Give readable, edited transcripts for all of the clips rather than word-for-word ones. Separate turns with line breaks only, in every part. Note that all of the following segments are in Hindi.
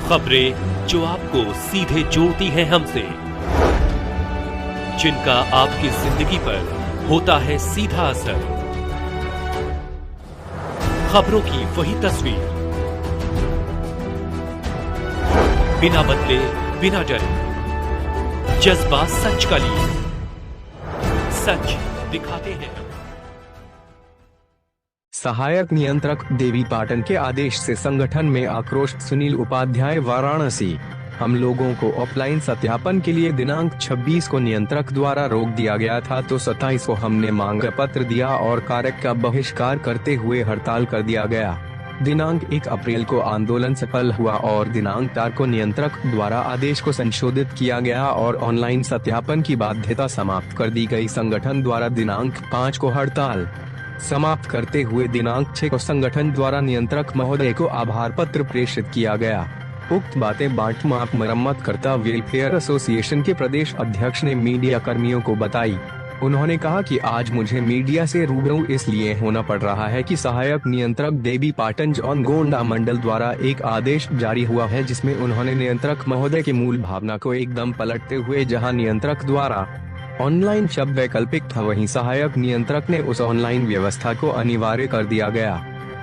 खबरें जो आपको सीधे जोड़ती हैं हमसे, जिनका आपकी जिंदगी पर होता है सीधा असर। खबरों की वही तस्वीर, बिना बदले बिना डरे, जज्बा सच का लिए, सच दिखाते हैं।
सहायक नियंत्रक देवी पाटन के आदेश से संगठन में आक्रोश। सुनील उपाध्याय, वाराणसी। हम लोगों को ऑफलाइन सत्यापन के लिए दिनांक 26 को नियंत्रक द्वारा रोक दिया गया था, तो 27 को हमने मांग पत्र दिया और कार्य का बहिष्कार करते हुए हड़ताल कर दिया गया। दिनांक 1 अप्रैल को आंदोलन सफल हुआ और दिनांक 4 को नियंत्रक द्वारा आदेश को संशोधित किया गया और ऑनलाइन सत्यापन की बाध्यता समाप्त कर दी गई। संगठन द्वारा दिनांक 5 को हड़ताल समाप्त करते हुए दिनांक 6 को संगठन द्वारा नियंत्रक महोदय को आभार पत्र प्रेषित किया गया। उक्त बातें बाटमाप मरम्मतकर्ता वेलफेयर एसोसिएशन के प्रदेश अध्यक्ष ने मीडिया कर्मियों को बताई। उन्होंने कहा कि आज मुझे मीडिया से रूबरू इसलिए होना पड़ रहा है कि सहायक नियंत्रक देवी पाटन जॉन गोंडा मंडल द्वारा एक आदेश जारी हुआ है, जिसमें उन्होंने नियंत्रक महोदय की मूल भावना को एकदम पलटते हुए जहां नियंत्रक द्वारा ऑनलाइन शब्द वैकल्पिक था, वहीं सहायक नियंत्रक ने उस ऑनलाइन व्यवस्था को अनिवार्य कर दिया गया।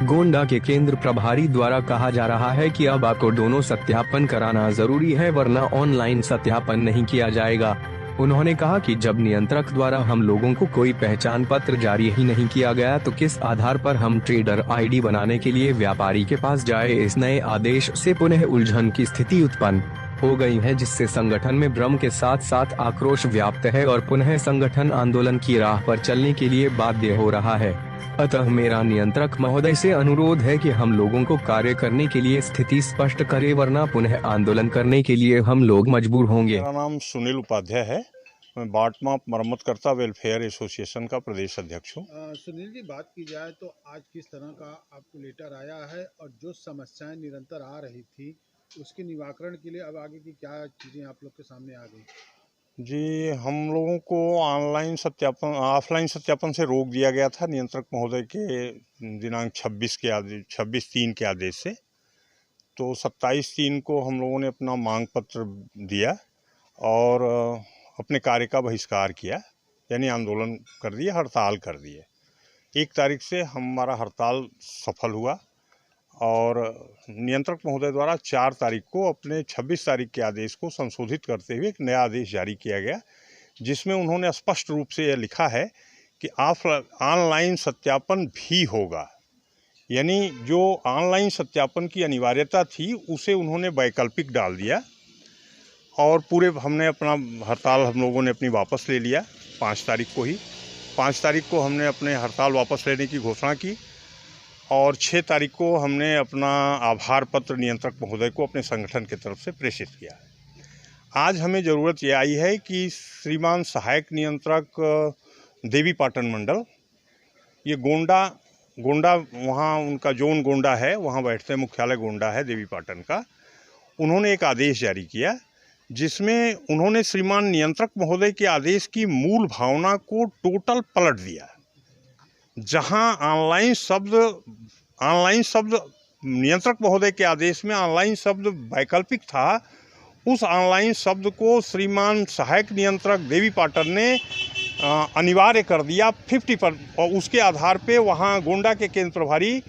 गोंडा के केंद्र प्रभारी द्वारा कहा जा रहा है कि अब आपको दोनों सत्यापन कराना जरूरी है, वरना ऑनलाइन सत्यापन नहीं किया जाएगा। उन्होंने कहा कि जब नियंत्रक द्वारा हम लोगों को कोई पहचान पत्र जारी ही नहीं किया गया, तो किस आधार पर हम ट्रेडर आईडी बनाने के लिए व्यापारी के पास जाए। इस नए आदेश से पुनः उलझन की स्थिति उत्पन्न हो गई है, जिससे संगठन में भ्रम के साथ साथ आक्रोश व्याप्त है और पुनः संगठन आंदोलन की राह पर चलने के लिए बाध्य हो रहा है। अतः मेरा नियंत्रक महोदय से अनुरोध है कि हम लोगों को कार्य करने के लिए स्थिति स्पष्ट करे, वरना पुनः आंदोलन करने के लिए हम लोग मजबूर होंगे।
मेरा नाम सुनील उपाध्याय है। मैं बाटमाप मरम्मतकर्ता वेलफेयर एसोसिएशन का प्रदेश अध्यक्ष हूँ।
सुनील जी, बात की जाए तो आज किस तरह का आपको लेटर आया है और जो समस्याएं निरंतर आ रही थी उसके निवारण के लिए अब आगे की क्या चीज़ें आप लोग के सामने आ गई?
जी, हम लोगों को ऑफलाइन सत्यापन से रोक दिया गया था नियंत्रक महोदय के दिनांक 26/3 के आदेश से। तो 27/3 को हम लोगों ने अपना मांग पत्र दिया और अपने कार्य का बहिष्कार किया, यानी आंदोलन कर दिए, हड़ताल कर दिए। 1 तारीख से हमारा हड़ताल सफल हुआ और नियंत्रक महोदय द्वारा 4 तारीख को अपने 26 तारीख के आदेश को संशोधित करते हुए एक नया आदेश जारी किया गया, जिसमें उन्होंने स्पष्ट रूप से यह लिखा है कि ऑनलाइन सत्यापन भी होगा। यानी जो ऑनलाइन सत्यापन की अनिवार्यता थी उसे उन्होंने वैकल्पिक डाल दिया और पूरे हमने अपना हड़ताल हम लोगों ने अपनी वापस ले लिया 5 तारीख को ही। 5 तारीख को हमने अपने हड़ताल वापस लेने की घोषणा की और 6 तारीख को हमने अपना आभार पत्र नियंत्रक महोदय को अपने संगठन की तरफ से प्रेषित किया। आज हमें ज़रूरत ये आई है कि श्रीमान सहायक नियंत्रक देवी पाटन मंडल, ये गोंडा वहाँ उनका जोन गोंडा है, वहाँ बैठते हैं, मुख्यालय गोंडा है देवी पाटन का। उन्होंने एक आदेश जारी किया जिसमें उन्होंने श्रीमान नियंत्रक महोदय के आदेश की मूल भावना को टोटल पलट दिया। जहां ऑनलाइन शब्द नियंत्रक महोदय के आदेश में ऑनलाइन शब्द वैकल्पिक था, उस ऑनलाइन शब्द को श्रीमान सहायक नियंत्रक देवी पाटन ने अनिवार्य कर दिया 50 पर, और उसके आधार पे वहां गोंडा के केंद्र प्रभारी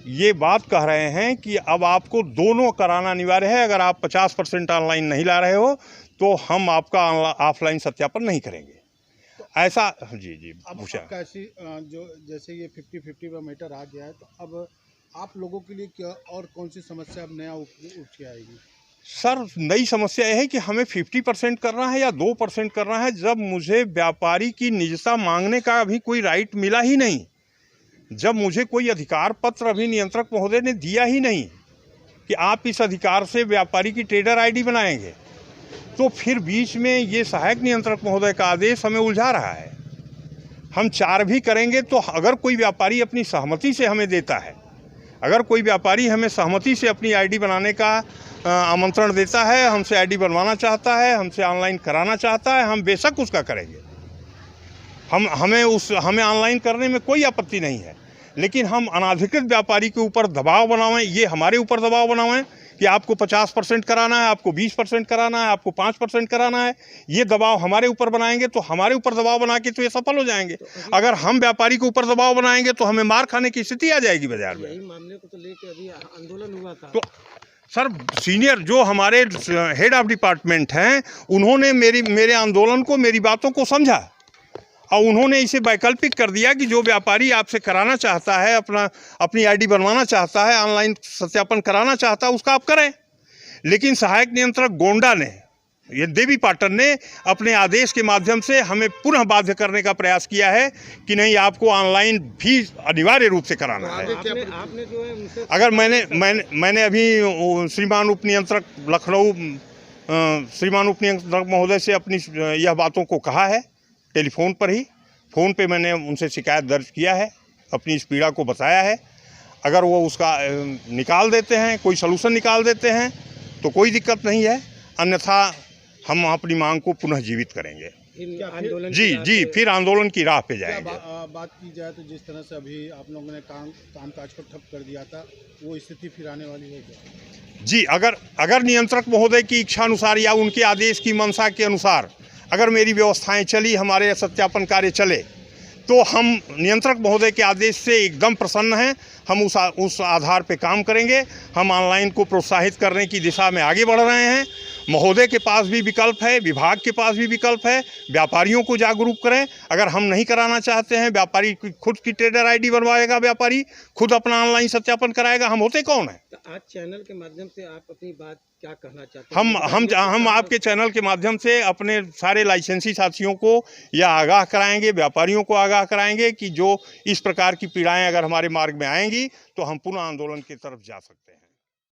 ये बात कह रहे हैं कि अब आपको दोनों कराना अनिवार्य है। अगर आप 50% ऑनलाइन नहीं ला रहे हो तो हम आपका ऑफलाइन सत्यापन नहीं करेंगे। ऐसा जी
अब कैसी जो जैसे ये 50-50 पर मैटर आ गया है, तो अब आप लोगों के लिए क्या और कौन सी समस्या अब नया उठ के आएगी?
सर, नई समस्या यह है कि हमें 50% करना है या 2% करना है, जब मुझे व्यापारी की निजता मांगने का अभी कोई राइट मिला ही नहीं, जब मुझे कोई अधिकार पत्र अभी नियंत्रक महोदय ने दिया ही नहीं कि आप इस अधिकार से व्यापारी की ट्रेडर आईडी बनाएंगे, तो फिर बीच में ये सहायक नियंत्रक महोदय का आदेश हमें उलझा रहा है। हम 4 भी करेंगे तो अगर कोई व्यापारी अपनी सहमति से हमें देता है, अगर कोई व्यापारी हमें सहमति से अपनी आईडी बनाने का आमंत्रण देता है, हमसे आईडी बनवाना चाहता है, हमसे ऑनलाइन कराना चाहता है, हम बेशक उसका करेंगे। हमें ऑनलाइन करने में कोई आपत्ति नहीं है, लेकिन हम अनाधिकृत व्यापारी के ऊपर दबाव बनावें, ये हमारे ऊपर दबाव बनावें कि आपको 50% कराना है, आपको 20% कराना है, आपको 5% कराना है। ये दबाव हमारे ऊपर बनाएंगे तो हमारे ऊपर दबाव बना के तो ये सफल हो जाएंगे। अगर हम व्यापारी के ऊपर दबाव बनाएंगे तो हमें मार खाने की स्थिति आ जाएगी बाजार में।
यही मामले को तो लेकर अभी आंदोलन हुआ था।
तो सर सीनियर जो हमारे हेड ऑफ डिपार्टमेंट हैं, उन्होंने मेरे आंदोलन को, मेरी बातों को समझा और उन्होंने इसे वैकल्पिक कर दिया कि जो व्यापारी आपसे कराना चाहता है, अपनी आईडी बनवाना चाहता है, ऑनलाइन सत्यापन कराना चाहता है, उसका आप करें। लेकिन सहायक नियंत्रक गोंडा ने, ये देवी पाटन ने अपने आदेश के माध्यम से हमें पुनः बाध्य करने का प्रयास किया है कि नहीं, आपको ऑनलाइन भी अनिवार्य रूप से कराना है।
आपने जो है उनसे
अगर मैंने अभी श्रीमान उप नियंत्रक लखनऊ, श्रीमान उप नियंत्रक महोदय से अपनी यह बातों को कहा है, टेलीफोन पर ही, फ़ोन पे मैंने उनसे शिकायत दर्ज किया है, अपनी इस पीड़ा को बताया है। अगर वो उसका निकाल देते हैं, कोई सलूशन निकाल देते हैं तो कोई दिक्कत नहीं है, अन्यथा हम अपनी मांग को पुनः जीवित करेंगे।
आंदोलन
जी, फिर आंदोलन की राह पे जाएंगे।
बात की जाए तो जिस तरह से अभी आप लोगों ने कामकाज को ठप कर दिया था, वो स्थिति फिर आने वाली है क्या?
जी, अगर नियंत्रक महोदय की इच्छा अनुसार या उनके आदेश की मंशा के अनुसार अगर मेरी व्यवस्थाएं चली, हमारे सत्यापन कार्य चले, तो हम नियंत्रक महोदय के आदेश से एकदम प्रसन्न हैं। हम उस आधार पे काम करेंगे। हम ऑनलाइन को प्रोत्साहित करने की दिशा में आगे बढ़ रहे हैं। महोदय के पास भी विकल्प है, विभाग के पास भी विकल्प है। व्यापारियों को जागरूक करें। अगर हम नहीं कराना चाहते हैं, व्यापारी खुद की ट्रेडर आईडी बनवाएगा, व्यापारी खुद अपना ऑनलाइन सत्यापन कराएगा। हम होते कौन हैं?
तो आज चैनल के माध्यम से आप अपनी बात क्या कहना चाहते हैं?
हम आपके चैनल के माध्यम से अपने सारे लाइसेंसी साथियों को यह आगाह कराएंगे, व्यापारियों को आगाह कराएंगे कि जो इस प्रकार की पीड़ाएं अगर हमारे मार्ग में आएंगी तो हम पुनः आंदोलन की तरफ जा सकते हैं।